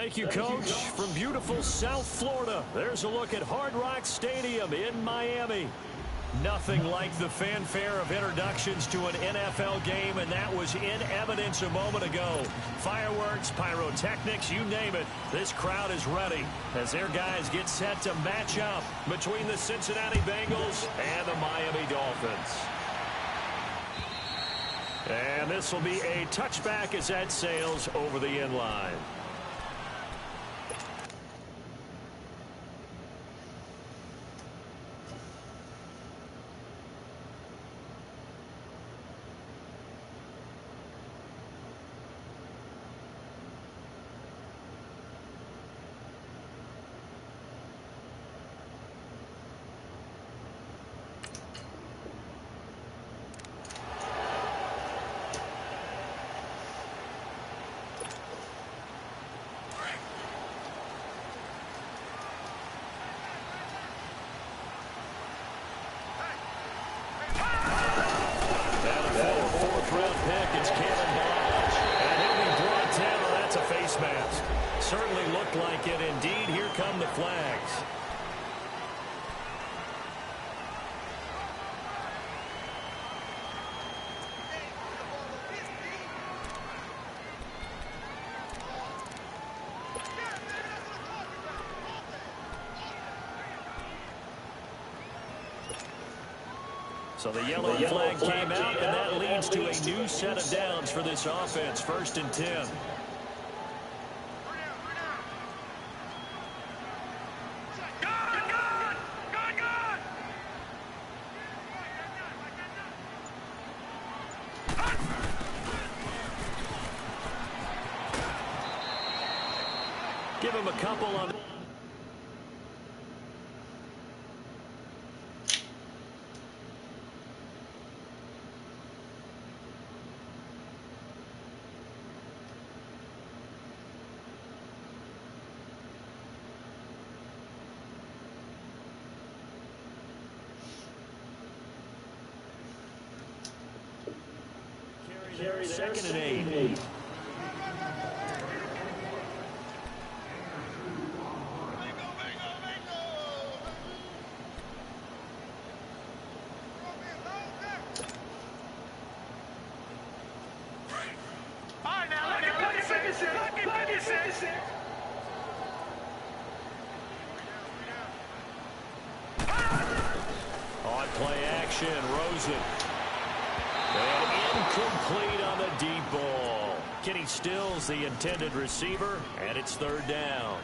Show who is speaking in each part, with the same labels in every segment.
Speaker 1: Thank you, Coach. From beautiful South Florida, there's a look at Hard Rock Stadium in Miami. Nothing like the fanfare of introductions to an NFL game, and that was in evidence a moment ago. Fireworks, pyrotechnics, you name it. This crowd is ready as their guys get set to match up between the Cincinnati Bengals and the Miami Dolphins. And this will be a touchback as that sails over the end line. Certainly looked like it. Indeed, here come the flags. So the yellow flag came out, and that leads to a new set of downs for this offense. 1st and 10. Give him a couple on. Carry 2nd and 8. On play action, Rosen. And incomplete on the deep ball. Kenny Stills, the intended receiver, and it's 3rd down.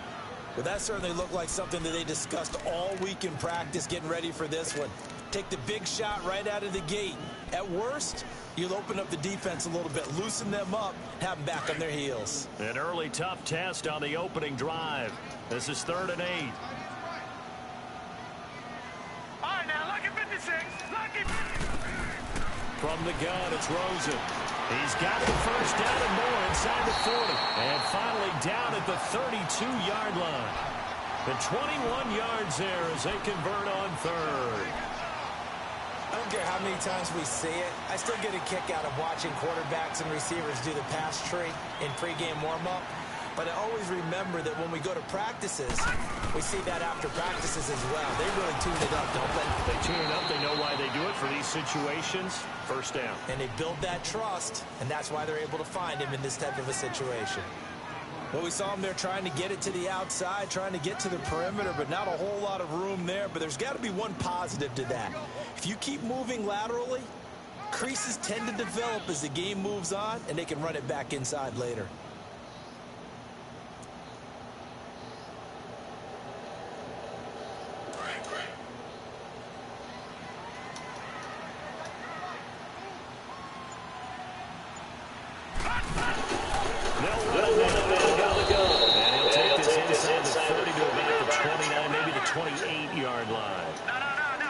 Speaker 2: Well, that certainly looked like something that they discussed all week in practice, getting ready for this one. Take the big shot right out of the gate. At worst, you'll open up the defense a little bit, loosen them up, have them back on their heels.
Speaker 1: An early tough test on the opening drive. This is 3rd and 8.
Speaker 3: All right, now, lucky 56. Lucky.
Speaker 1: From the gun, it's Rosen. He's got the 1st down and more inside the 40. And finally down at the 32-yard line. The 21 yards there as they convert on 3rd.
Speaker 2: I don't care how many times we see it. I still get a kick out of watching quarterbacks and receivers do the pass tree in pregame warm-up. But I always remember that when we go to practices, we see that after practices as well. They really tune it up, don't they?
Speaker 1: They tune it up. They know why they do it for these situations. 1st down.
Speaker 2: And they build that trust, and that's why they're able to find him in this type of a situation. Well, we saw him there trying to get it to the outside, trying to get to the perimeter, but not a whole lot of room there. But there's got to be one positive to that. If you keep moving laterally, creases tend to develop as the game moves on, and they can run it back inside later.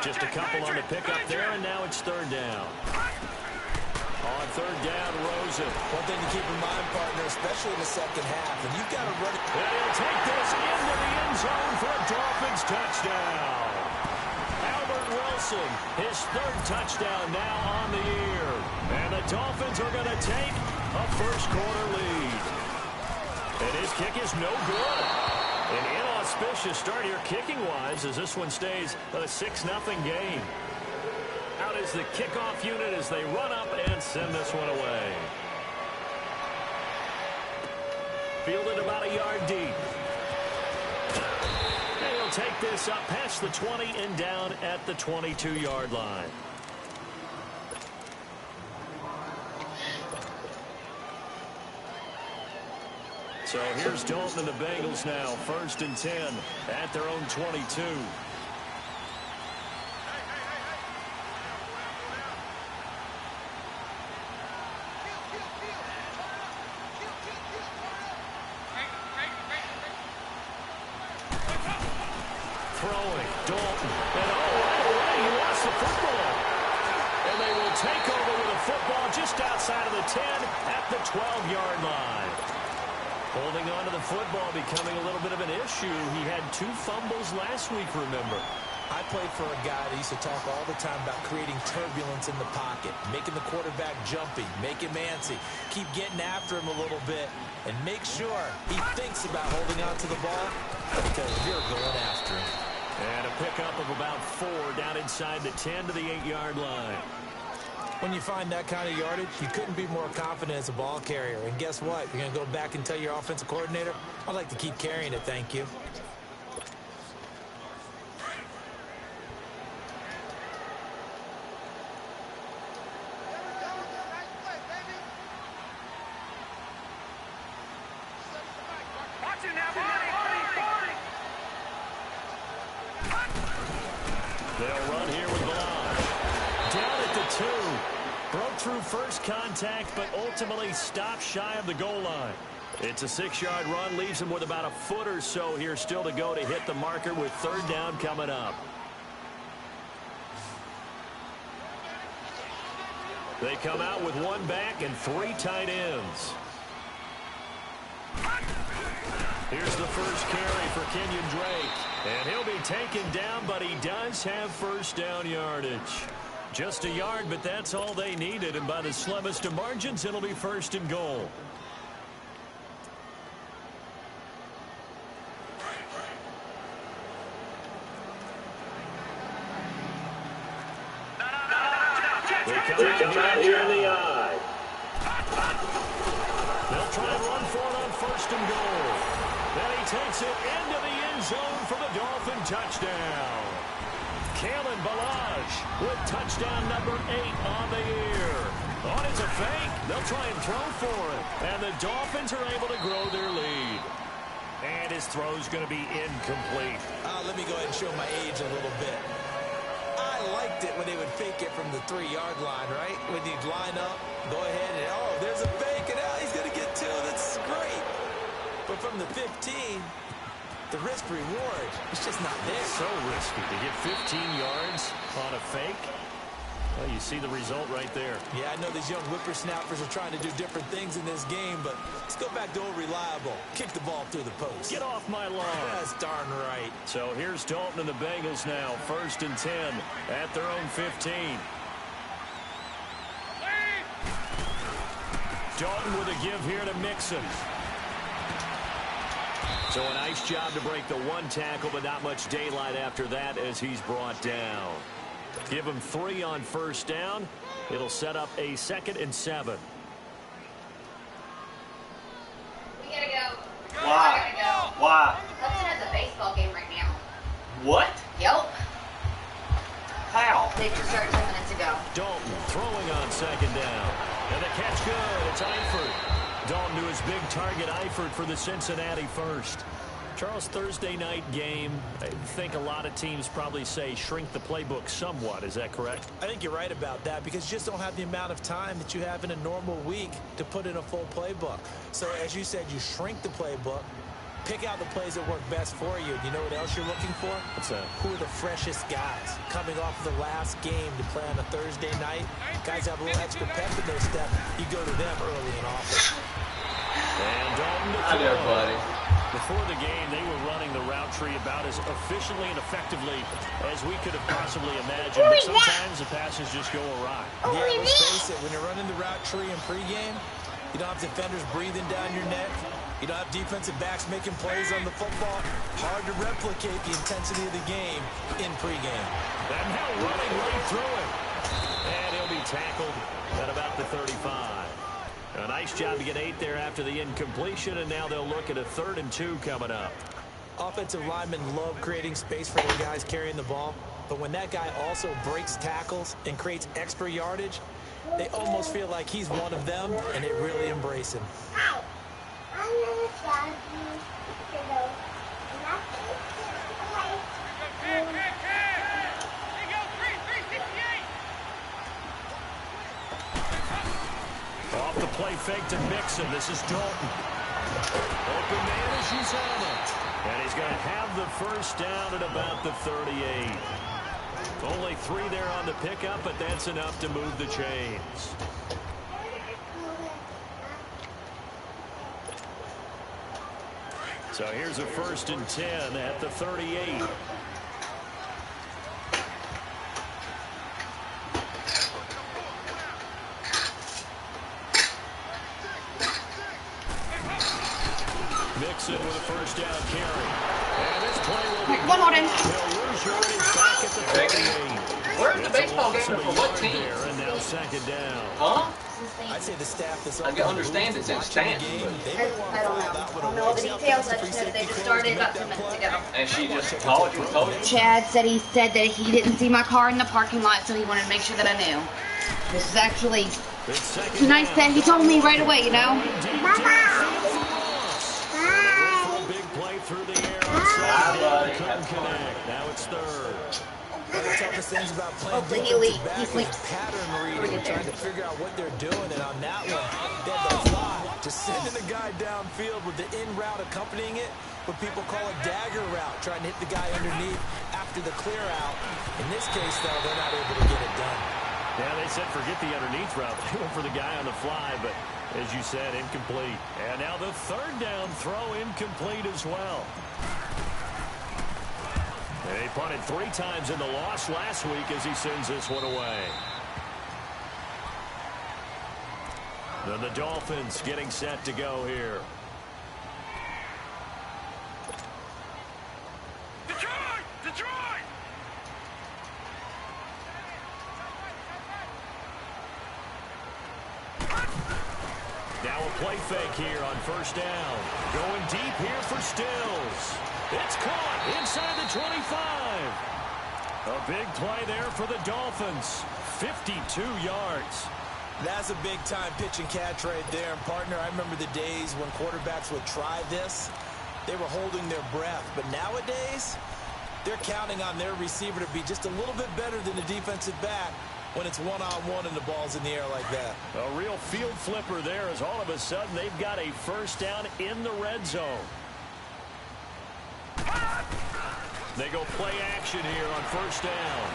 Speaker 1: Just a couple on the pickup there, and now it's 3rd down. On 3rd down, Rosen.
Speaker 2: One thing to keep in mind, partner, especially in the second half, and you've got to run it.
Speaker 1: And he'll take this into the end zone for a Dolphins touchdown. Albert Wilson, his 3rd touchdown now on the year. And the Dolphins are going to take a 1st quarter lead. And his kick is no good. An inauspicious start here kicking-wise as this one stays a 6-0 game. Out is the kickoff unit as they run up and send this one away. Fielded about a yard deep. And he'll take this up past the 20 and down at the 22-yard line. So here's Dalton and the Bengals now, 1st and 10 at their own 22. Throwing, Dalton, and right away he lost the football. And they will take over with a football just outside of the 10 at the 12-yard line. Holding on to the football becoming a little bit of an issue. He had 2 fumbles last week, remember.
Speaker 2: I played for a guy that used to talk all the time about creating turbulence in the pocket, making the quarterback jumpy, make him antsy, keep getting after him a little bit, and make sure he thinks about holding on to the ball because you're going after him.
Speaker 1: And a pickup of about 4 down inside the 10 to the 8-yard line.
Speaker 2: When you find that kind of yardage, you couldn't be more confident as a ball carrier. And guess what? You're going to go back and tell your offensive coordinator, I'd like to keep carrying it, thank you.
Speaker 3: Watch it now,
Speaker 1: They'll run here with Blanche. Down at the 2. Broke through first contact, but ultimately stopped shy of the goal line. It's a 6-yard run, leaves him with about a foot or so here still to go to hit the marker with 3rd down coming up. They come out with 1 back and 3 tight ends. Here's the first carry for Kenyon Drake. And he'll be taken down, but he does have 1st down yardage. Just a yard, but that's all they needed. And by the slimmest of margins, it'll be 1st and goal. They come out here in the eye. They'll try and run for it on 1st and goal. Then he takes it into the end zone for the Dolphin touchdown. Kalen Ballage with touchdown number 8 on the year. On is a fake. They'll try and throw for it. And the Dolphins are able to grow their lead. And his throw's going to be incomplete.
Speaker 2: Let me go ahead and show my age a little bit. I liked it when they would fake it from the 3-yard line, right? When you'd line up, go ahead and, oh, there's a fake, and now he's going to get 2. That's great. But from the 15, the risk reward is just not there.
Speaker 1: So risky to get 15 yards on a fake. Well, you see the result right there.
Speaker 2: Yeah, I know these young whippersnappers are trying to do different things in this game, but let's go back to old reliable. Kick the ball through the post.
Speaker 1: Get off my lawn.
Speaker 2: That's darn right.
Speaker 1: So here's Dalton and the Bengals now, 1st and 10 at their own 15. Dalton with a give here to Mixon. So a nice job to break the 1 tackle, but not much daylight after that as he's brought down. Give him 3 on 1st down. It'll set up a 2nd and 7.
Speaker 4: We gotta go.
Speaker 5: Why?
Speaker 4: We gotta go.
Speaker 5: Why?
Speaker 4: Hudson has a baseball game right now.
Speaker 5: What?
Speaker 4: Yup.
Speaker 5: How?
Speaker 4: They just started 10 minutes ago.
Speaker 1: Dalton throwing on 2nd down. And the catch good. It's Eifert. Dalton to his big target, Eifert, for the Cincinnati first. Charles, Thursday night game, I think a lot of teams probably say shrink the playbook somewhat. Is that correct?
Speaker 2: I think you're right about that because you just don't have the amount of time that you have in a normal week to put in a full playbook. So as you said, you shrink the playbook, pick out the plays that work best for you. You know what else you're looking for?
Speaker 1: What's that?
Speaker 2: Who are the freshest guys coming off the last game to play on a Thursday night? Guys have a little extra pep in their step. You go to them early and often.
Speaker 1: And Dalton to
Speaker 5: Hi there,
Speaker 1: throw.
Speaker 5: buddy.
Speaker 1: Before the game, they were running the route tree about as efficiently and effectively as we could have possibly imagined. But sometimes the passes just go awry.
Speaker 2: Yeah, let's face it. When you're running the route tree in pregame, you don't have defenders breathing down your neck. You don't have defensive backs making plays on the football. Hard to replicate the intensity of the game in pregame.
Speaker 1: And now running right through it. And he'll be tackled at about the 35. A nice job to get 8 there after the incompletion, and now they'll look at a 3rd and 2 coming up.
Speaker 2: Offensive linemen love creating space for their guys carrying the ball, but when that guy also breaks tackles and creates extra yardage, they almost feel like he's one of them, and they really embrace him.
Speaker 1: Off the play fake to Mixon. This is Dalton. Open man is Uzama. And he's going to have the first down at about the 38. Only 3 there on the pickup, but that's enough to move the chains. So here's a 1st and 10 at the 38. Mixon with a first down carry. And this play will be
Speaker 4: one more in.
Speaker 1: Back at the 38.
Speaker 5: Where's the baseball game for what team?
Speaker 1: And now 2nd down.
Speaker 5: Huh?
Speaker 2: I'd say the staff that's
Speaker 5: I can understand it's in Stanton,
Speaker 4: I don't know. I don't know all the details. I just know that they just started about 10 minutes ago.
Speaker 5: and she just called you and told you.
Speaker 4: Chad said that he didn't see my car in the parking lot, so he wanted to make sure that I knew. This is actually nice that he told me right away, you know?
Speaker 1: Big play through the air. Couldn't connect. Now it's 3rd.
Speaker 2: One of the toughest things about playing defensive back is pattern reading, trying to figure out what they're doing. And on that one, they had the fly, just sending the guy downfield with the in route accompanying it, what people call a dagger route, trying to hit the guy underneath after the clear out. In this case, though, they're not able to get it done.
Speaker 1: Yeah, they said forget the underneath route. They went for the guy on the fly, but as you said, incomplete. And now the 3rd down throw incomplete as well. They punted 3 times in the loss last week as he sends this one away. Then the Dolphins getting set to go here.
Speaker 3: Detroit! Detroit!
Speaker 1: Now a play fake here on 1st down. Going deep here for Stills. It's caught inside the 25. A big play there for the Dolphins. 52 yards.
Speaker 2: That's a big-time pitch and catch right there. And, partner, I remember the days when quarterbacks would try this. They were holding their breath. But nowadays, they're counting on their receiver to be just a little bit better than the defensive back when it's one-on-one and the ball's in the air like that.
Speaker 1: A real field flipper there as all of a sudden they've got a first down in the red zone. They go play action here on 1st down.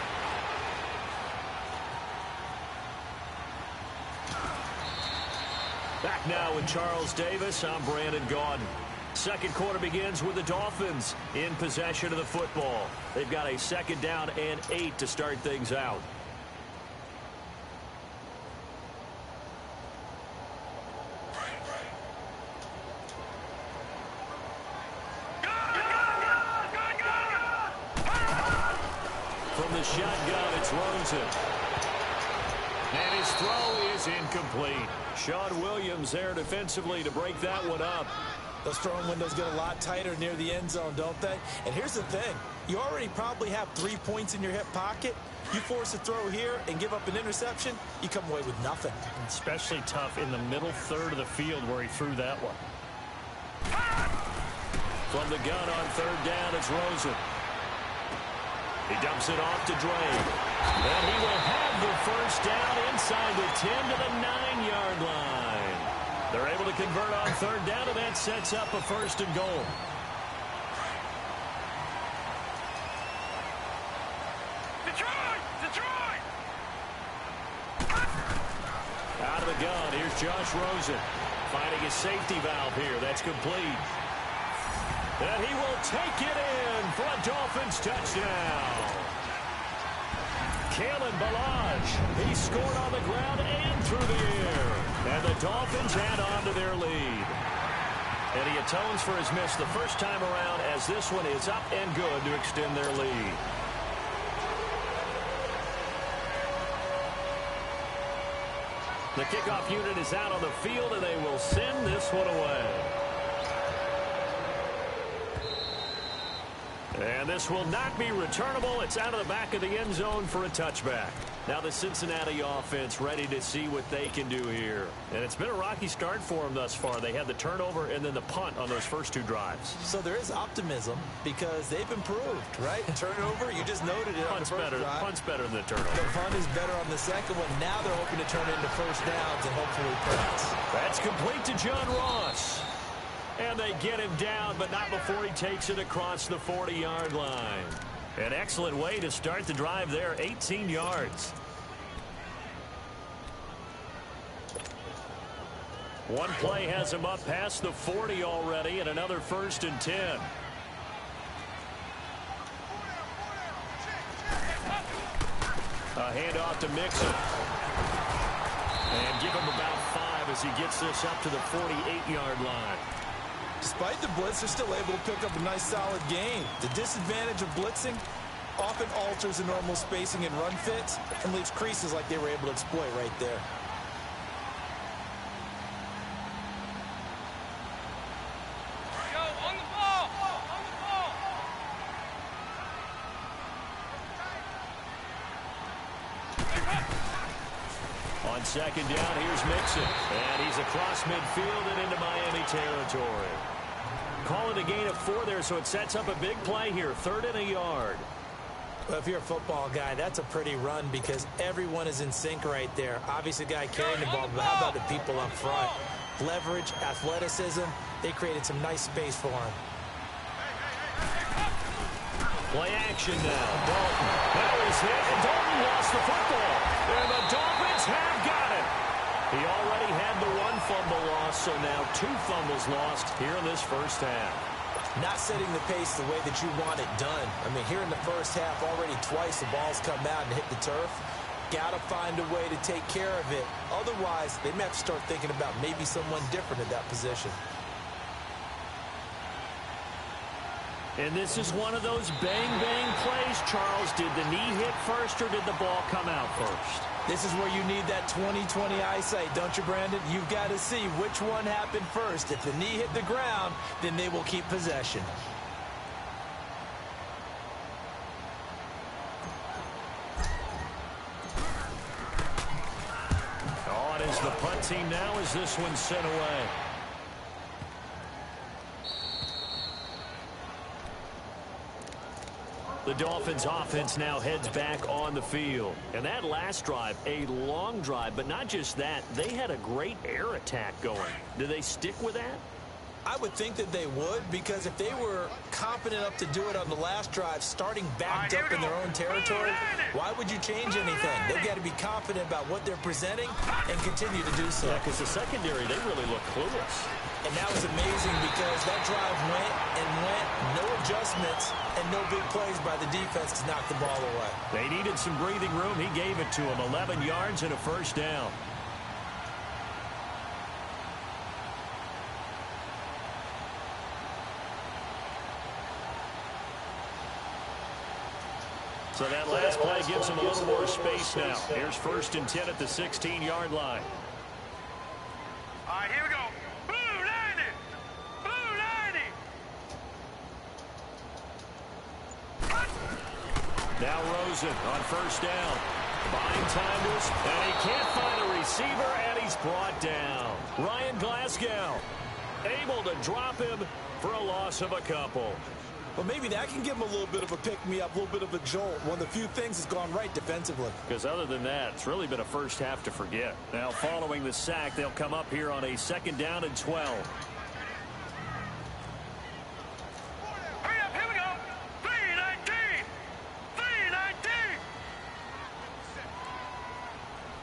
Speaker 1: Back now with Charles Davis. I'm Brandon Gaudin. 2nd quarter begins with the Dolphins in possession of the football. They've got a 2nd down and 8 to start things out. From the shotgun, it's Rosen. And his throw is incomplete. Sean Williams there defensively to break that one up.
Speaker 2: Those throwing windows get a lot tighter near the end zone, don't they? And here's the thing. You already probably have 3 points in your hip pocket. You force a throw here and give up an interception, you come away with nothing.
Speaker 1: Especially tough in the middle 3rd of the field where he threw that one. From the gun on 3rd down, it's Rosen. He dumps it off to Drake. And he will have the first down inside the 10 to the 9-yard line. They're able to convert on 3rd down, and that sets up a 1st and goal.
Speaker 3: Detroit! Detroit!
Speaker 1: Out of the gun, here's Josh Rosen. Finding his safety valve here. That's complete. And he will take it in for a Dolphins touchdown. Kalen Ballage, he scored on the ground and through the air. And the Dolphins add on to their lead. And he atones for his miss the first time around as this one is up and good to extend their lead. The kickoff unit is out on the field, and they will send this one away. And this will not be returnable. It's out of the back of the end zone for a touchback. Now the Cincinnati offense ready to see what they can do here. And it's been a rocky start for them thus far. They had the turnover and then the punt on those first two drives.
Speaker 2: So there is optimism because they've improved, right? Turnover, you just noted it on the first drive.
Speaker 1: Punt's better than the turnover.
Speaker 2: The punt is better on the second one. Now they're hoping to turn it into first downs and hopefully points.
Speaker 1: That's complete to John Ross. And they get him down, but not before he takes it across the 40-yard line. An excellent way to start the drive there, 18 yards. One play has him up past the 40 already, and another 1st and 10. A handoff to Mixon. And give him about 5 as he gets this up to the 48-yard line.
Speaker 2: Despite the blitz, they're still able to pick up a nice solid gain. The disadvantage of blitzing often alters the normal spacing and run fits and leaves creases like they were able to exploit right there.
Speaker 3: Go, on the ball! On the ball!
Speaker 1: On second down, here's Mixon. And he's across midfield and into Miami territory. Call it a gain of 4 there, so it sets up a big play here. 3rd and a yard.
Speaker 2: Well, if you're a football guy, that's a pretty run because everyone is in sync right there. Obviously, the guy carrying the ball, but how about the people up front? Leverage, athleticism, they created some nice space for him.
Speaker 1: Play action now. Dalton. That was hit, and Dalton lost the football. And the Dolphins have got it. He already had the 1 fumble loss, so now 2 fumbles lost here in this first half.
Speaker 2: Not setting the pace the way that you want it done. I mean, here in the first half, already twice the ball's come out and hit the turf. Got to find a way to take care of it. Otherwise, they may have to start thinking about maybe someone different at that position.
Speaker 1: And this is one of those bang-bang plays, Charles. Did the knee hit first or did the ball come out first?
Speaker 2: This is where you need that 20/20 eyesight, don't you, Brandon? You've got to see which one happened first. If the knee hit the ground, then they will keep possession.
Speaker 1: Oh, it is the punt team now as this one's sent away. The Dolphins offense now heads back on the field. And that last drive, a long drive, but not just that, they had a great air attack going. Do they stick with that?
Speaker 2: I would think that they would, because if they were confident enough to do it on the last drive, starting backed up in their own territory, why would you change anything? They've got to be confident about what they're presenting and continue to do so.
Speaker 1: Yeah, because the secondary, they really look clueless.
Speaker 2: And that was amazing because that drive went and went, no adjustments, and no big plays by the defense to knock the ball away.
Speaker 1: They needed some breathing room. He gave it to them. 11 yards and a first down. So that last play gives them a little more space now. Here's 1st and 10 at the 16-yard line.
Speaker 3: All right, here we go. Blue 90! Blue 90!
Speaker 1: Now Rosen on 1st down. Buying time to us, and he can't find a receiver, and he's brought down. Ryan Glasgow able to drop him for a loss of a couple.
Speaker 2: Well, maybe that can give them a little bit of a pick-me-up, a little bit of a jolt. One of the few things that's gone right defensively.
Speaker 1: Because other than that, it's really been a first half to forget. Now, following the sack, they'll come up here on a 2nd down and 12.
Speaker 3: Hurry up, here we go. 319! 319!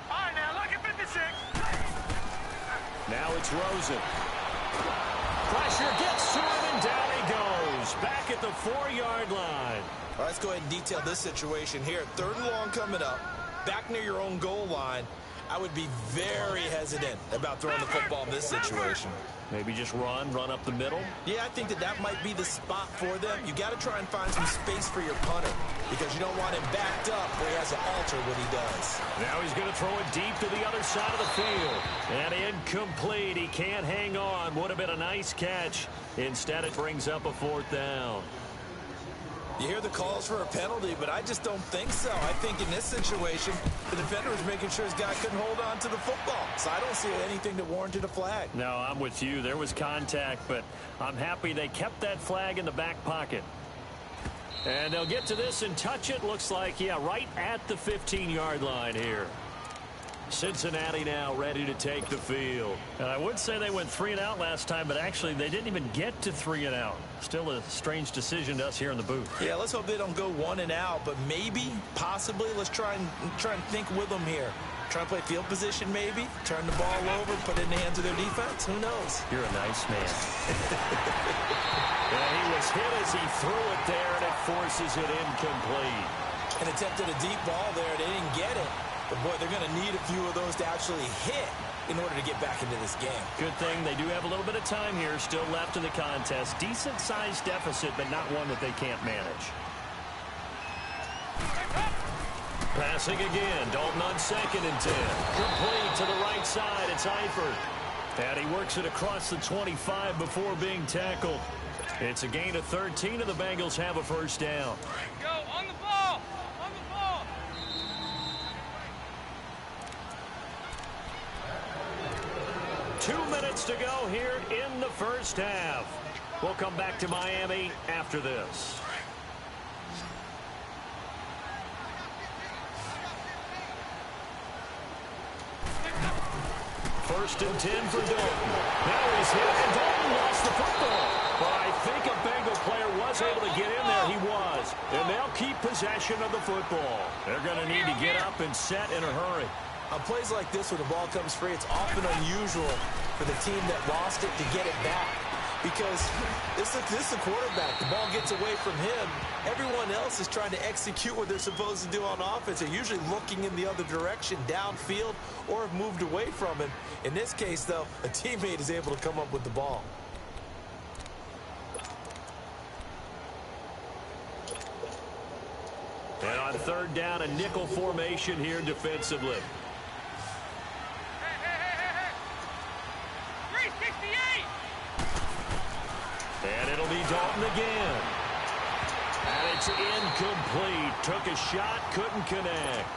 Speaker 3: All right, now, look at 56.
Speaker 1: Now it's Rosen. Pressure gets to him, and down he goes. Back at the 4-yard line.
Speaker 2: All right, let's go ahead and detail this situation here. 3rd and long coming up. Back near your own goal line. I would be very hesitant about throwing the football in this situation.
Speaker 1: Maybe just run up the middle?
Speaker 2: Yeah, I think that might be the spot for them. You got to try and find some space for your punter because you don't want him backed up where he has to alter what he does.
Speaker 1: Now he's going to throw it deep to the other side of the field. And incomplete. He can't hang on. Would have been a nice catch. Instead, it brings up a 4th down.
Speaker 2: You hear the calls for a penalty, but I just don't think so. I think in this situation, the defender was making sure his guy couldn't hold on to the football. So I don't see anything that warranted a flag.
Speaker 1: No, I'm with you. There was contact, but I'm happy they kept that flag in the back pocket. And they'll get to this and touch it. Looks like, yeah, right at the 15-yard line here. Cincinnati now ready to take the field. And I would say they went 3 and out last time, but actually they didn't even get to 3 and out. Still a strange decision to us here in the booth.
Speaker 2: Yeah, let's hope they don't go 1 and out, but maybe, possibly, let's try and think with them here. Try and play field position maybe, turn the ball over, put it in the hands of their defense. Who knows?
Speaker 1: You're a nice man. Yeah, he was hit as he threw it there, and it forces it incomplete.
Speaker 2: An attempt at a deep ball there. They didn't get it. But, boy, they're going to need a few of those to actually hit in order to get back into this game.
Speaker 1: Good thing they do have a little bit of time here still left in the contest. Decent-sized deficit, but not one that they can't manage. Passing again. Dalton on 2nd and 10. Complete to the right side. It's Eifert. And he works it across the 25 before being tackled. It's a gain of 13, and the Bengals have a 1st down.
Speaker 3: Go, on the ball! On the ball!
Speaker 1: 2 minutes to go here in the 1st half. We'll come back to Miami after this. First and 10 for Dalton. Now he's hit, and Dalton lost the football. But I think a Bengal player was able to get in there. He was. And they'll keep possession of the football. They're going to need to get up and set in a hurry.
Speaker 2: On plays like this, when the ball comes free, it's often unusual for the team that lost it to get it back. Because this is the quarterback. The ball gets away from him. Everyone else is trying to execute what they're supposed to do on offense. They're usually looking in the other direction, downfield, or have moved away from him. In this case, though, a teammate is able to come up with the ball.
Speaker 1: And on 3rd down, a nickel formation here defensively.
Speaker 3: 368!
Speaker 1: And it'll be Dalton again. And it's incomplete. Took a shot, couldn't connect.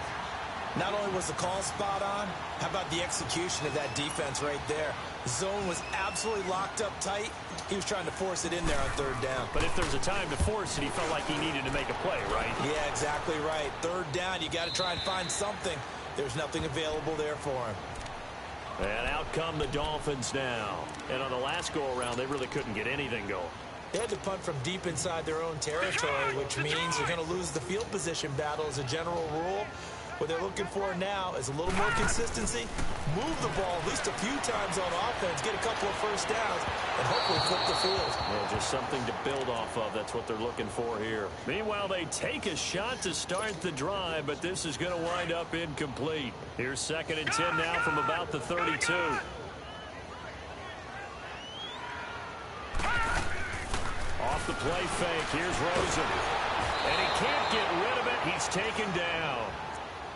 Speaker 2: Not only was the call spot on, how about the execution of that defense right there? The zone was absolutely locked up tight. He was trying to force it in there on 3rd down.
Speaker 1: But if there's a time to force it, he felt like he needed to make a play, right?
Speaker 2: Yeah, exactly right. 3rd down, you got to try and find something. There's nothing available there for him.
Speaker 1: And out come the Dolphins now. And on the last go-around, they really couldn't get anything going.
Speaker 2: They had to punt from deep inside their own territory, which means they're going to lose the field position battle as a general rule. What they're looking for now is a little more consistency, move the ball at least a few times on offense, get a couple of 1st downs, and hopefully flip the field.
Speaker 1: Yeah, just something to build off of. That's what they're looking for here. Meanwhile, they take a shot to start the drive, but this is going to wind up incomplete. Here's 2nd and 10 now from about the 32. Off the play fake, here's Rosen. And he can't get rid of it. He's taken down.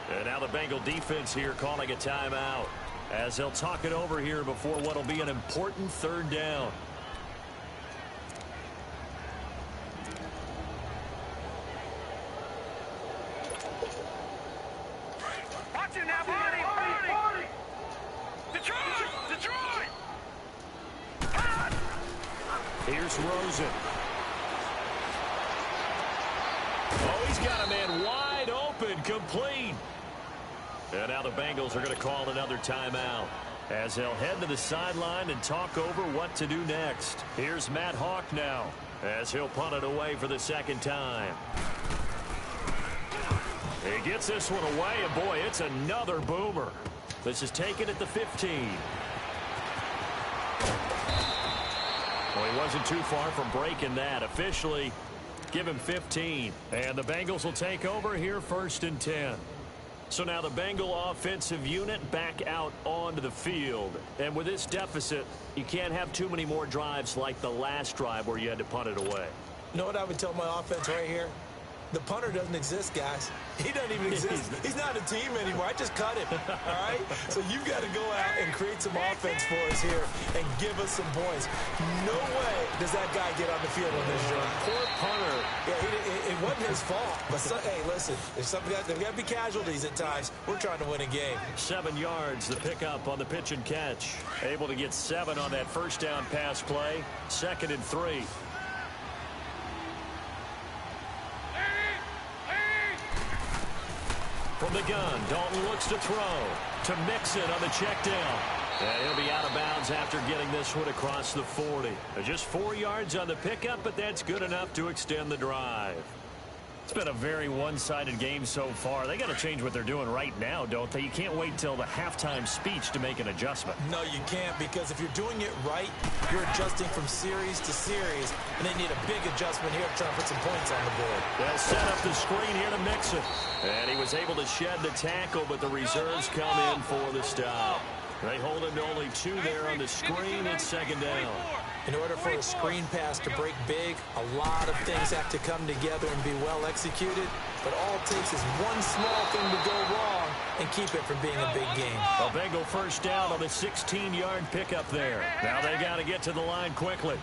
Speaker 1: And now the Bengal defense here calling a timeout as they'll talk it over here before what will be an important 3rd down.
Speaker 3: Watch it now, Barney! Detroit! Detroit!
Speaker 1: Here's Rosen. Oh, he's got a man wide open, complete. And now the Bengals are going to call another timeout as they'll head to the sideline and talk over what to do next. Here's Matt Hawk now as he'll punt it away for the 2nd time. He gets this one away, and boy, it's another boomer. This is taken at the 15. Well, he wasn't too far from breaking that. Officially, give him 15. And the Bengals will take over here 1st and 10. So now the Bengal offensive unit back out onto the field. And with this deficit, you can't have too many more drives like the last drive where you had to punt it away.
Speaker 2: You know what I would tell my offense right here? The punter doesn't exist, guys. He doesn't even exist. He's not a team anymore. I just cut him, all right? So you've got to go out and create some offense for us here and give us some points. No way does that guy get on the field on this drive.
Speaker 1: Poor punter.
Speaker 2: Yeah, it wasn't his fault. But, hey, listen, there's got to be casualties at times. We're trying to win a game.
Speaker 1: 7 yards, the pickup on the pitch and catch. Able to get 7 on that first down pass play. 2nd and 3. From the gun, Dalton looks to throw. To Mixon on the check down. And he'll be out of bounds after getting this one across the 40. Just 4 yards on the pickup, but that's good enough to extend the drive. It's been a very one-sided game so far. They got to change what they're doing right now, don't they? You can't wait till the halftime speech to make an adjustment.
Speaker 2: No, you can't, because if you're doing it right, you're adjusting from series to series, and they need a big adjustment here to try and put some points on the board.
Speaker 1: They'll set up the screen here to Mixon. And he was able to shed the tackle, but the reserves come in for the stop. They hold him to only 2 there on the screen. It's 2nd down.
Speaker 2: In order for a screen pass to break big, a lot of things have to come together and be well executed. But all it takes is one small thing to go wrong and keep it from being a big game.
Speaker 1: A Bengal first down on the 16-yard pickup there. Now they got to get to the line quickly.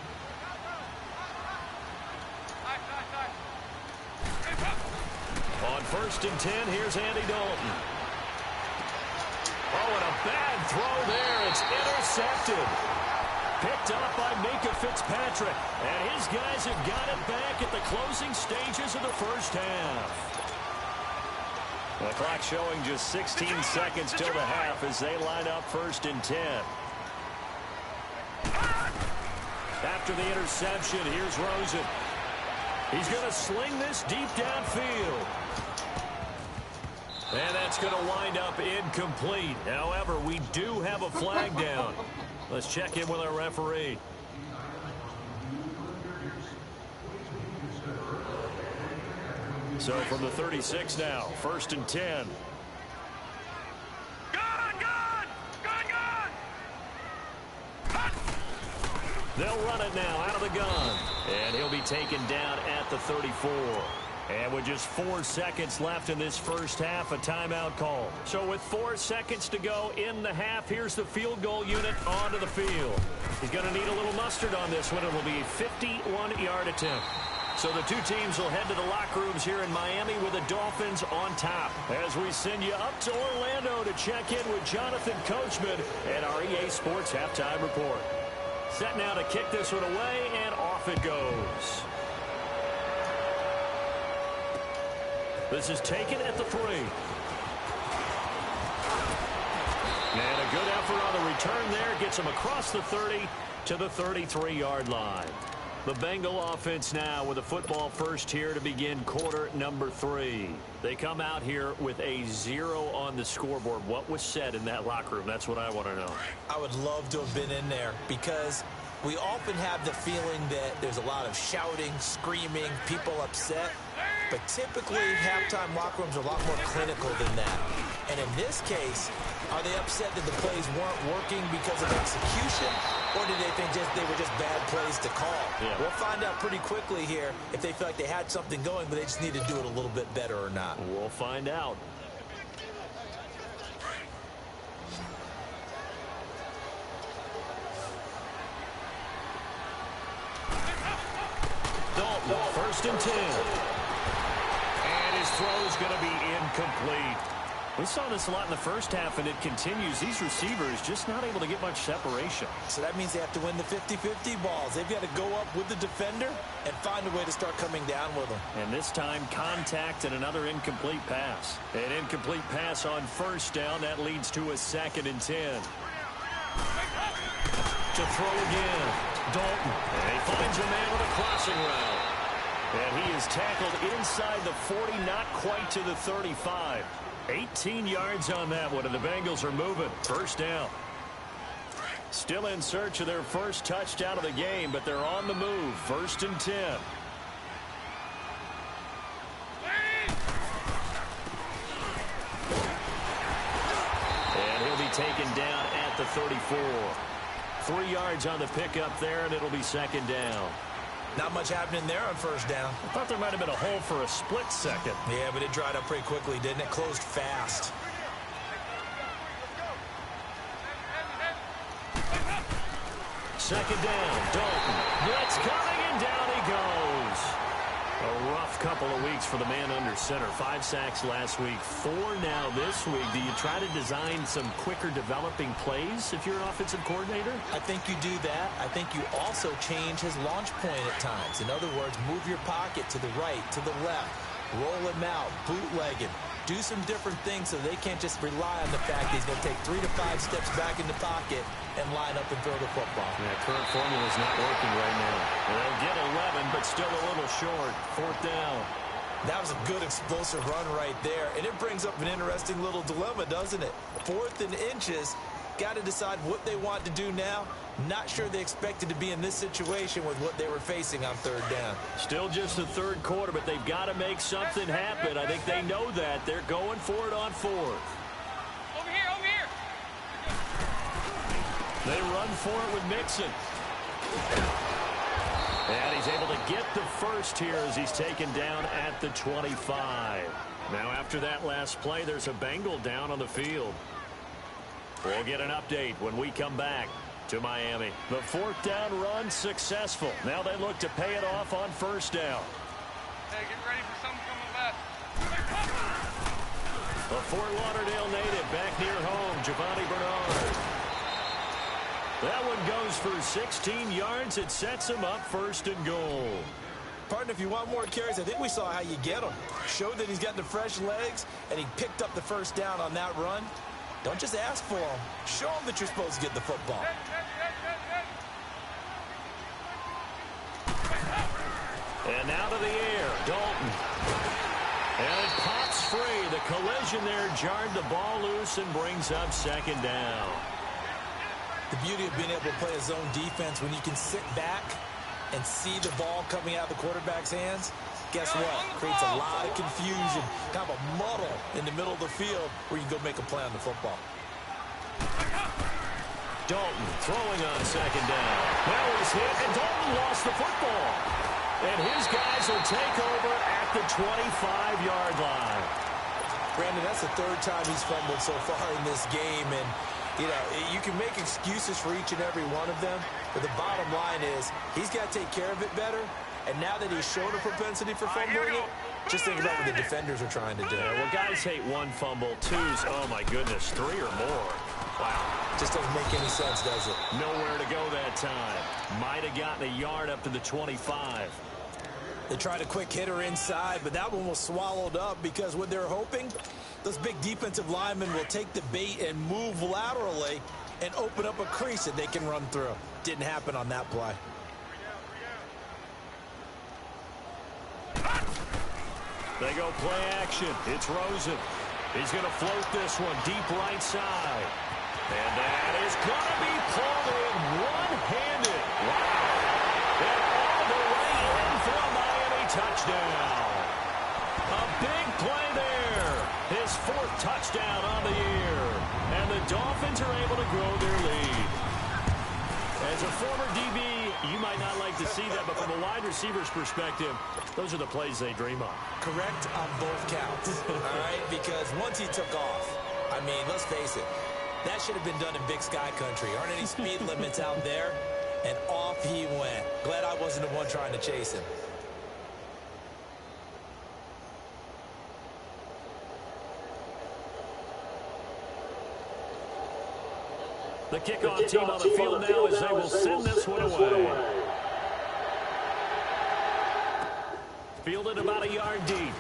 Speaker 1: On 1st and 10, here's Andy Dalton. Oh, and a bad throw there. It's intercepted. Picked up by Minka Fitzpatrick. And his guys have got it back at the closing stages of the first half. The clock showing just 16 seconds till the half as they line up 1st and 10. After the interception, here's Rosen. He's going to sling this deep downfield. And that's going to wind up incomplete. However, we do have a flag down. Let's check in with our referee. So from the 36 now, 1st and 10. They'll run it now out of the gun. And he'll be taken down at the 34. And with just 4 seconds left in this first half, a timeout call. So with 4 seconds to go in the half, here's the field goal unit onto the field. He's going to need a little mustard on this one. It will be a 51-yard attempt. So the two teams will head to the locker rooms here in Miami with the Dolphins on top. As we send you up to Orlando to check in with Jonathan Coachman and our EA Sports Halftime Report. Set now to kick this one away, and off it goes. This is taken at the 3. And a good effort on the return there. Gets him across the 30 to the 33-yard line. The Bengal offense now with a football first here to begin quarter number 3. They come out here with a 0 on the scoreboard. What was said in that locker room? That's what I want to know.
Speaker 2: I would love to have been in there because we often have the feeling that there's a lot of shouting, screaming, people upset. But typically, halftime locker rooms are a lot more clinical than that. And in this case, are they upset that the plays weren't working because of execution? Or did they think they were just bad plays to call?
Speaker 1: Yeah.
Speaker 2: We'll find out pretty quickly here if they feel like they had something going, but they just need to do it a little bit better or not.
Speaker 1: We'll find out. Dalton, 1st and 10. And his throw is going to be incomplete. We saw this a lot in the first half, and it continues. These receivers just not able to get much separation.
Speaker 2: So that means they have to win the 50-50 balls. They've got to go up with the defender and find a way to start coming down with them.
Speaker 1: And this time, contact and another incomplete pass. An incomplete pass on 1st down. That leads to a 2nd and 10. To throw again. Dalton. And he finds a man with a crossing route. And he is tackled inside the 40, not quite to the 35. 18 yards on that one, and the Bengals are moving. 1st down. Still in search of their first touchdown of the game, but they're on the move. 1st and 10. taken down at the 34. 3 yards on the pickup there, and it'll be second down.
Speaker 2: Not much happening there on first down.
Speaker 1: I thought there might have been a hole for a split second.
Speaker 2: Yeah, but it dried up pretty quickly, didn't it? Closed fast.
Speaker 1: Second down, Dalton. Blitz coming, and down he goes. A rough couple of weeks for the man under center. 5 sacks last week, 4 now this week. Do you try to design some quicker developing plays if you're an offensive coordinator?
Speaker 2: I think you do that. I think you also change his launch point at times. In other words, move your pocket to the right, to the left. Roll him out, bootleg him. Do some different things so they can't just rely on the fact that he's going to take 3 to 5 steps back in the pocket and line up and throw the football.
Speaker 1: Yeah, current formula is not working right now. They'll get 11, but still a little short. 4th down.
Speaker 2: That was a good explosive run right there, and it brings up an interesting little dilemma, doesn't it? 4th and inches. Got to decide what they want to do now. Not sure they expected to be in this situation with what they were facing on 3rd down.
Speaker 1: Still just the 3rd quarter, but they've got to make something happen. I think they know that. They're going for it on 4th.
Speaker 3: Over here, over here.
Speaker 1: They run for it with Mixon. And he's able to get the first here as he's taken down at the 25. Now after that last play, there's a Bengal down on the field. We'll get an update when we come back to Miami. The 4th down run successful. Now they look to pay it off on 1st down.
Speaker 3: Hey, get ready for something coming back.
Speaker 1: A Fort Lauderdale native back near home, Giovanni Bernard. That one goes for 16 yards. It sets him up 1st and goal.
Speaker 2: Partner, if you want more carries, I think we saw how you get him. Showed that he's got the fresh legs, and he picked up the 1st down on that run. Don't just ask for him. Show him that you're supposed to get the football.
Speaker 1: And out of the air, Dalton. And it pops free. The collision there jarred the ball loose and brings up 2nd down.
Speaker 2: The beauty of being able to play a zone defense when you can sit back and see the ball coming out of the quarterback's hands. Guess what? Creates a lot of confusion, kind of a muddle in the middle of the field where you can go make a play on the football.
Speaker 1: Dalton throwing on 2nd down. Now he's hit, and Dalton lost the football. And his guys will take over at the 25-yard line.
Speaker 2: Brandon, that's the 3rd time he's fumbled so far in this game, and you know, you can make excuses for each and every one of them, but the bottom line is he's got to take care of it better. And now that he's shown a propensity for fumbling it, just think about what the defenders are trying to do.
Speaker 1: Yeah, well, guys hate 1 fumble, 2's, oh my goodness, 3 or more. Wow.
Speaker 2: Just doesn't make any sense, does it?
Speaker 1: Nowhere to go that time. Might have gotten a yard up to the 25.
Speaker 2: They tried a quick hitter inside, but that one was swallowed up because what they're hoping, those big defensive linemen will take the bait and move laterally and open up a crease that they can run through. Didn't happen on that play.
Speaker 1: They go play action. It's Rosen. He's going to float this one deep right side. And that is going to be pulled in one-handed. Wow. And all the way in for a Miami touchdown. A big play there. His 4th touchdown on the year. And the Dolphins are able to grow their lead. As a former DB, you might not like to see that, but from a wide receiver's perspective, those are the plays they dream of.
Speaker 2: Correct on both counts, all right? Because once he took off, I mean, let's face it, that should have been done in Big Sky Country. Aren't any speed limits out there? And off he went. Glad I wasn't the one trying to chase him.
Speaker 1: The kickoff team on the field now as they will send this one away. Fielded about a yard deep.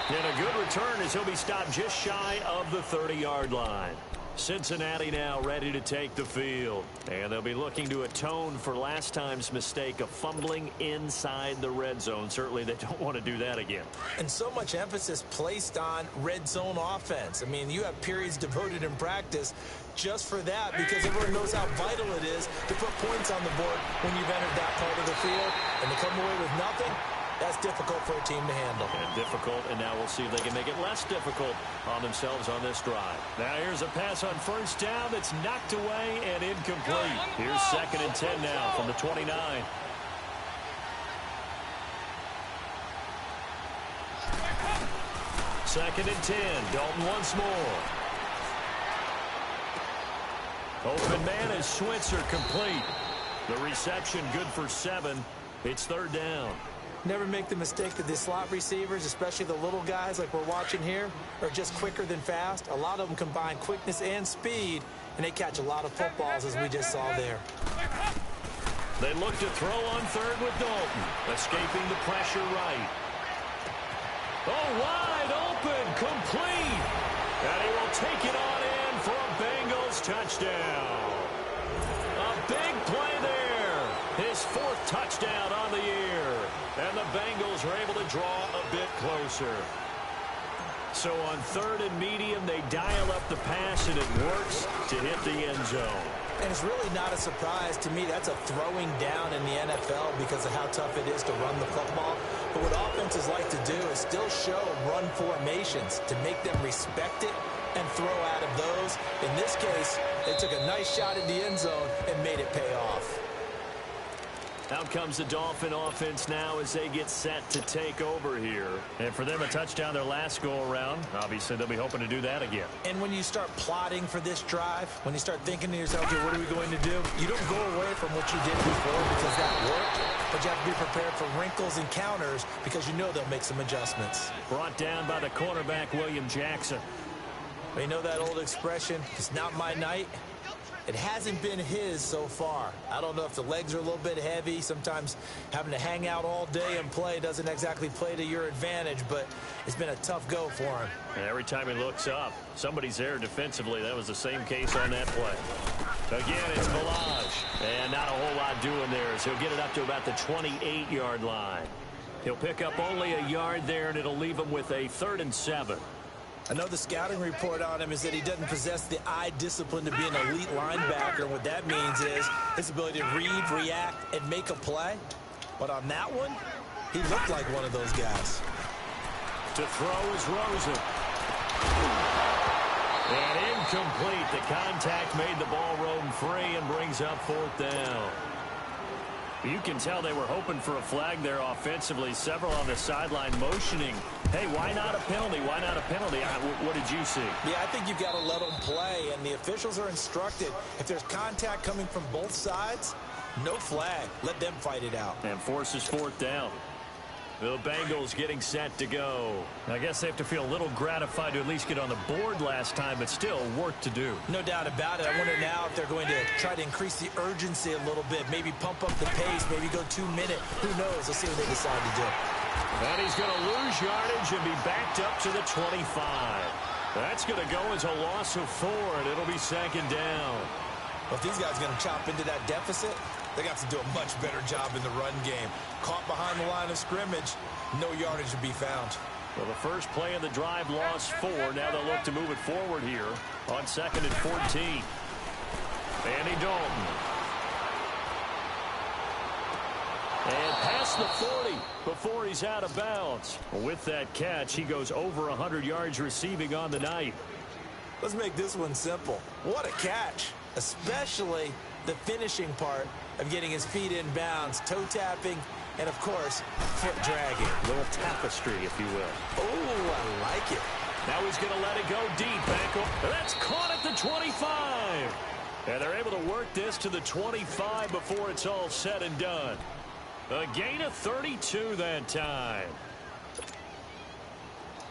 Speaker 1: And a good return as he'll be stopped just shy of the 30-yard line. Cincinnati now ready to take the field. And they'll be looking to atone for last time's mistake of fumbling inside the red zone. Certainly they don't want to do that again.
Speaker 2: And so much emphasis placed on red zone offense. I mean, you have periods devoted in practice just for that because everyone knows how vital it is to put points on the board when you've entered that part of the field. And to come away with nothing, That's difficult for a team to handle.
Speaker 1: And difficult, and now we'll see if they can make it less difficult on themselves on this drive. Now here's a pass on first down that's knocked away and incomplete. Here's 2nd and 10 now from the 29. Second and 10. Dalton once more. Open man is Switzer, complete. The reception good for 7. It's 3rd down.
Speaker 2: Never make the mistake that the slot receivers, especially the little guys like we're watching here, are just quicker than fast. A lot of them combine quickness and speed, and they catch a lot of footballs, as we just saw there.
Speaker 1: They look to throw on 3rd with Dalton, escaping the pressure right. Oh, wide open, complete. And he will take it on in for a Bengals touchdown. A big play there. His 4th touchdown on the year. And the Bengals are able to draw a bit closer. So on 3rd and medium, they dial up the pass, and it works to hit the end zone.
Speaker 2: And it's really not a surprise to me. That's a throwing down in the NFL because of how tough it is to run the football. But what offenses like to do is still show run formations to make them respect it and throw out of those. In this case, they took a nice shot in the end zone and made it pay off.
Speaker 1: Out comes the Dolphin offense now as they get set to take over here. And for them, a touchdown their last go-around. Obviously, they'll be hoping to do that again.
Speaker 2: And when you start plotting for this drive, when you start thinking to yourself, okay, what are we going to do? You don't go away from what you did before because that worked, but you have to be prepared for wrinkles and counters because you know they'll make some adjustments.
Speaker 1: Brought down by the cornerback, William Jackson.
Speaker 2: You know that old expression, it's not my night? It hasn't been his so far. I don't know if the legs are a little bit heavy. Sometimes having to hang out all day and play doesn't exactly play to your advantage, but it's been a tough go for him.
Speaker 1: And every time he looks up, somebody's there defensively. That was the same case on that play. Again, it's Balaj. And not a whole lot doing there, so he'll get it up to about the 28-yard line. He'll pick up only a yard there, and it'll leave him with a 3rd and 7.
Speaker 2: I know the scouting report on him is that he doesn't possess the eye discipline to be an elite linebacker. And what that means is his ability to read, react, and make a play. But on that one, he looked like one of those guys.
Speaker 1: To throw is Rosen. And incomplete. The contact made the ball roam free and brings up 4th down. You can tell they were hoping for a flag there offensively. Several on the sideline motioning. Hey, why not a penalty? Why not a penalty? What did you see?
Speaker 2: Yeah, I think you've got to let them play, and the officials are instructed. If there's contact coming from both sides, no flag. Let them fight it out.
Speaker 1: And forces 4th down. The Bengals getting set to go. I guess they have to feel a little gratified to at least get on the board last time, but still work to do.
Speaker 2: No doubt about it. I wonder now if they're going to try to increase the urgency a little bit, maybe pump up the pace, maybe go 2-minute. Who knows? Let's see what they decide to do.
Speaker 1: And he's going to lose yardage and be backed up to the 25. That's going to go as a loss of 4, and it'll be 2nd down.
Speaker 2: Well, if these guys are going to chop into that deficit, they got to do a much better job in the run game. Caught behind the line of scrimmage, no yardage to be found.
Speaker 1: Well, the first play of the drive lost 4. Now they'll look to move it forward here on 2nd and 14. Andy Dalton. And past the 40 before he's out of bounds. With that catch, he goes over 100 yards receiving on the night.
Speaker 2: Let's make this one simple. What a catch, especially the finishing part of getting his feet in bounds, toe tapping, and of course, foot dragging.
Speaker 1: A little tapestry, if you will.
Speaker 2: Oh, I like it.
Speaker 1: Now he's going to let it go deep. Back up. That's caught at the 25. And they're able to work this to the 25 before it's all said and done. A gain of 32 that time.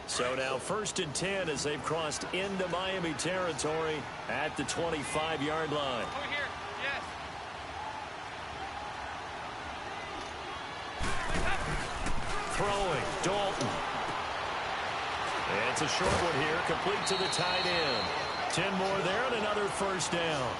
Speaker 1: So now 1st and 10 as they've crossed into Miami territory at the 25-yard line.
Speaker 3: Over here. Yes.
Speaker 1: Throwing, Dalton. And it's a short one here, complete to the tight end. 10 more there and another 1st down.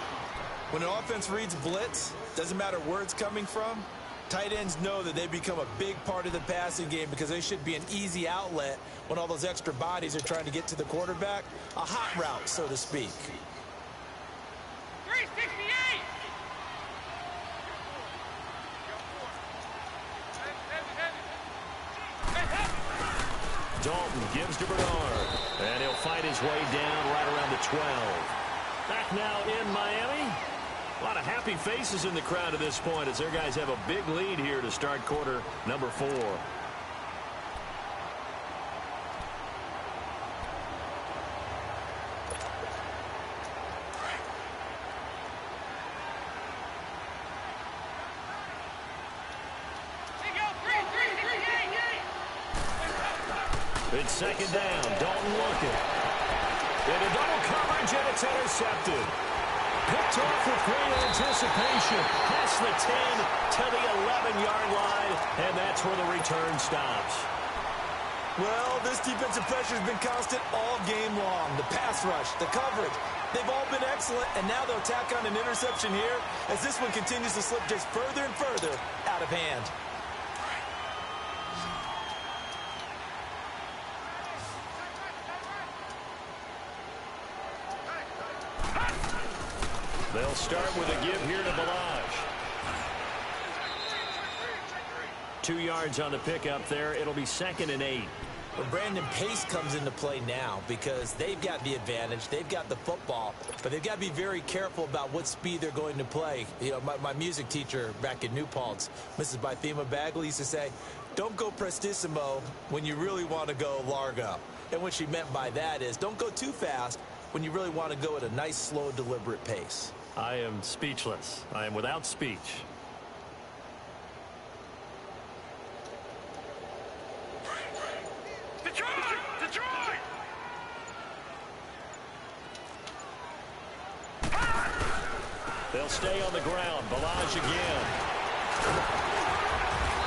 Speaker 2: When an offense reads blitz, doesn't matter where it's coming from, tight ends know that they become a big part of the passing game because they should be an easy outlet when all those extra bodies are trying to get to the quarterback. A hot route, so to speak.
Speaker 3: 368.
Speaker 1: Dalton gives to Bernard. And he'll fight his way down right around the 12. Back now in Miami. A lot of happy faces in the crowd at this point as their guys have a big lead here to start quarter number 4. It's second down. Dalton looking. Into double coverage, and it's intercepted. Picked off with great anticipation. Past the 10 to the 11-yard line, and that's where the return stops.
Speaker 2: Well, this defensive pressure has been constant all game long. The pass rush, the coverage, they've all been excellent, and now they'll tack on an interception here as this one continues to slip just further and further out of hand.
Speaker 1: They'll start with a give here to Balaj. 2 yards on the pickup there. It'll be 2nd and 8.
Speaker 2: Well, Brandon, pace comes into play now because they've got the advantage. They've got the football, but they've got to be very careful about what speed they're going to play. You know, my music teacher back in New Paltz, Mrs. Bythema Bagley, used to say, don't go prestissimo when you really want to go largo. And what she meant by that is don't go too fast when you really want to go at a nice, slow, deliberate pace.
Speaker 1: I am speechless. I am without speech.
Speaker 3: Detroit! Detroit!
Speaker 1: They'll stay on the ground. Balaj again.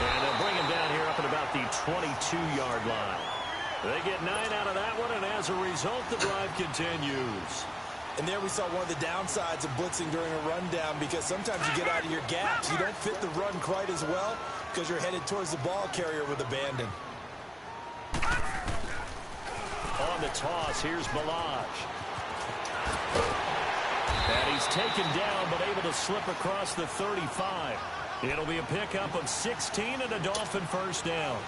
Speaker 1: And they'll bring him down here up at about the 22-yard line. They get 9 out of that one, and as a result, the drive continues.
Speaker 2: And there we saw one of the downsides of blitzing during a rundown because sometimes you get out of your gaps. You don't fit the run quite as well because you're headed towards the ball carrier with abandon.
Speaker 1: On the toss, here's Balaj. And he's taken down but able to slip across the 35. It'll be a pickup of 16 and a Dolphin first down.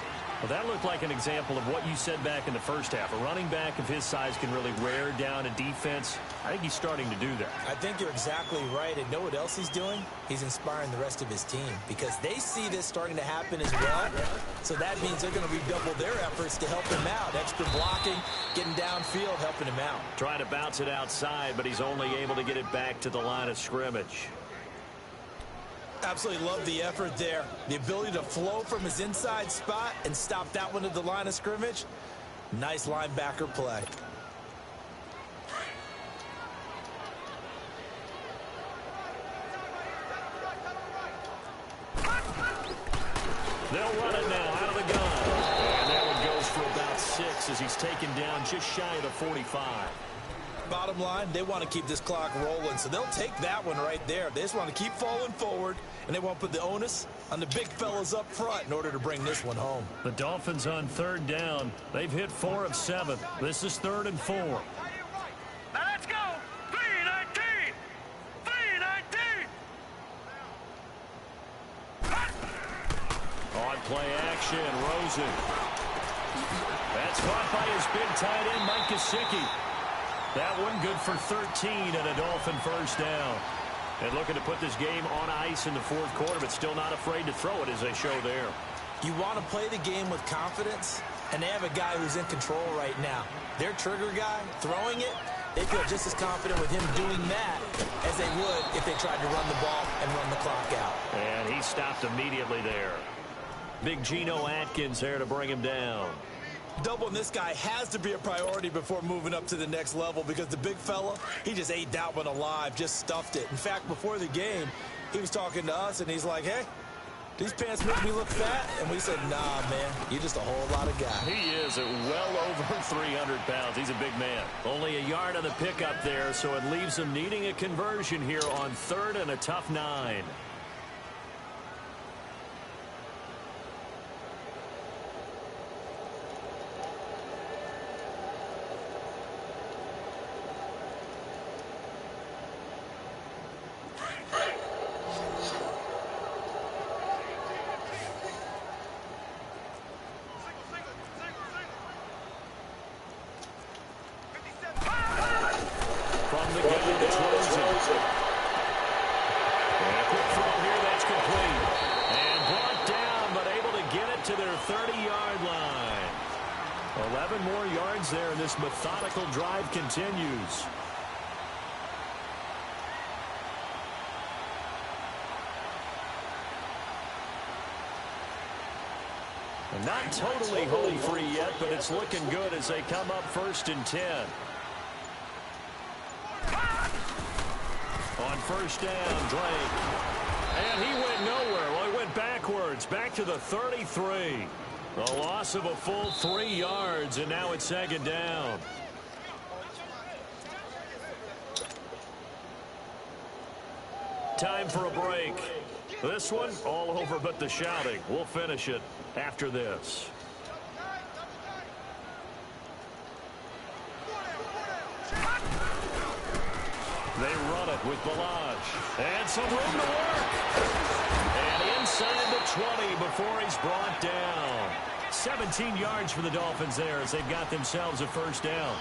Speaker 1: Well, that looked like an example of what you said back in the first half. A running back of his size can really wear down a defense. I think he's starting to do that.
Speaker 2: I think you're exactly right. And know what else he's doing? He's inspiring the rest of his team because they see this starting to happen as well. So that means they're going to redouble their efforts to help him out. Extra blocking, getting downfield, helping him out.
Speaker 1: Trying to bounce it outside, but he's only able to get it back to the line of scrimmage.
Speaker 2: Absolutely love the effort there. The ability to flow from his inside spot and stop that one at the line of scrimmage. Nice linebacker play.
Speaker 1: They'll run it now out of the gun. And that one goes for about 6 as he's taken down just shy of the 45.
Speaker 2: Bottom line, they want to keep this clock rolling, so they'll take that one right there. They just want to keep falling forward, and they want to put the onus on the big fellas up front in order to bring this one home.
Speaker 1: The Dolphins on 3rd down. They've hit 4 of 7. This is 3rd and 4.
Speaker 3: Now let's go! 3-19! 3-19!
Speaker 1: On play action, Rosen. That's caught by his big tight end, Mike Gesicki. That one good for 13 and a Dolphin first down. And looking to put this game on ice in the 4th quarter, but still not afraid to throw it as they show there.
Speaker 2: You want to play the game with confidence, and they have a guy who's in control right now. Their trigger guy, throwing it, they feel just as confident with him doing that as they would if they tried to run the ball and run the clock out.
Speaker 1: And he stopped immediately there. Big Geno Atkins there to bring him down.
Speaker 2: Doubling this guy has to be a priority before moving up to the next level because the big fella, he just ate that one alive, just stuffed it. In fact, before the game, he was talking to us, and he's like, hey, these pants make me look fat? And we said, nah, man, you're just a whole lot of guy.
Speaker 1: He is at well over 300 pounds. He's a big man. Only a yard on the pickup there, so it leaves him needing a conversion here on 3rd and a tough 9. it's losing. And a quick throw here that's complete. And brought down, but able to get it to their 30-yard line. 11 more yards there, and this methodical drive continues. Not totally home free yet, but it's looking good as they come up 1st and 10. On 1st down, Drake. And he went nowhere. Well, he went backwards, back to the 33. A loss of a full 3 yards, and now it's 2nd down. Time for a break. This one, all over but the shouting. We'll finish it after this. They run it with Balaj. And some room to work. And inside the 20 before he's brought down. 17 yards for the Dolphins there as they've got themselves a 1st down.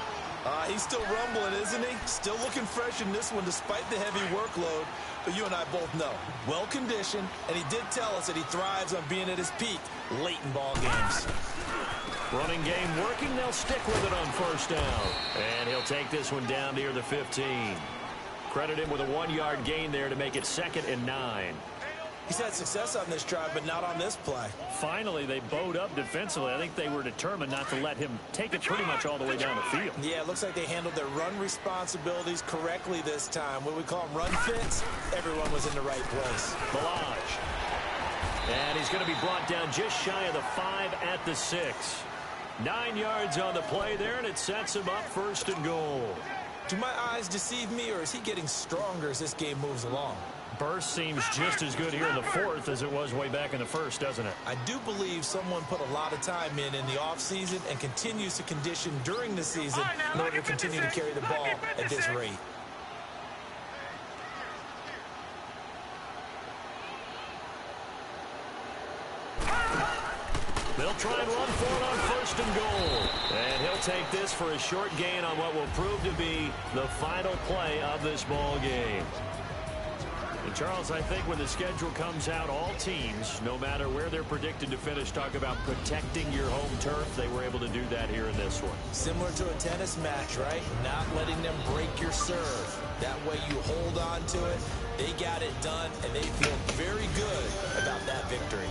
Speaker 2: He's still rumbling, isn't he? Still looking fresh in this one despite the heavy workload. But you and I both know, well-conditioned, and he did tell us that he thrives on being at his peak late in ball games.
Speaker 1: Running game working. They'll stick with it on 1st down. And he'll take this one down near the 15. Credit him with a 1-yard gain there to make it 2nd and 9.
Speaker 2: He's had success on this drive, but not on this play.
Speaker 1: Finally, they bowed up defensively. I think they were determined not to let him take it pretty much all the way down the field.
Speaker 2: Yeah, it looks like they handled their run responsibilities correctly this time. What we call them run fits, everyone was in the right place.
Speaker 1: Balaj. And he's going to be brought down just shy of the 5 at the 6. 9 yards on the play there, and it sets him up 1st and goal.
Speaker 2: Do my eyes deceive me, or is he getting stronger as this game moves along?
Speaker 1: Burst seems just as good here in the 4th as it was way back in the 1st, doesn't it?
Speaker 2: I do believe someone put a lot of time in the offseason and continues to condition during the season in order to continue to carry the ball at this rate.
Speaker 1: They'll try and run for it on 1st and goal. And he'll take this for a short gain on what will prove to be the final play of this ball game. And Charles, I think when the schedule comes out, all teams, no matter where they're predicted to finish, talk about protecting your home turf. They were able to do that here in this one.
Speaker 2: Similar to a tennis match, right? Not letting them break your serve. That way you hold on to it. They got it done, and they feel very good about that victory.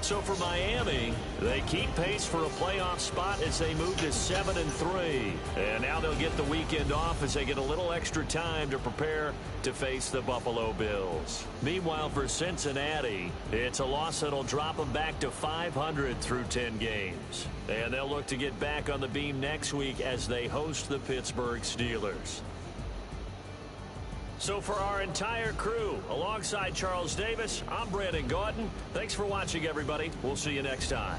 Speaker 1: So for Miami, they keep pace for a playoff spot as they move to 7-3. And now they'll get the weekend off as they get a little extra time to prepare to face the Buffalo Bills. Meanwhile, for Cincinnati, it's a loss that'll drop them back to 500 through 10 games. And they'll look to get back on the beam next week as they host the Pittsburgh Steelers. So for our entire crew, alongside Charles Davis, I'm Brandon Gaudin. Thanks for watching, everybody. We'll see you next time.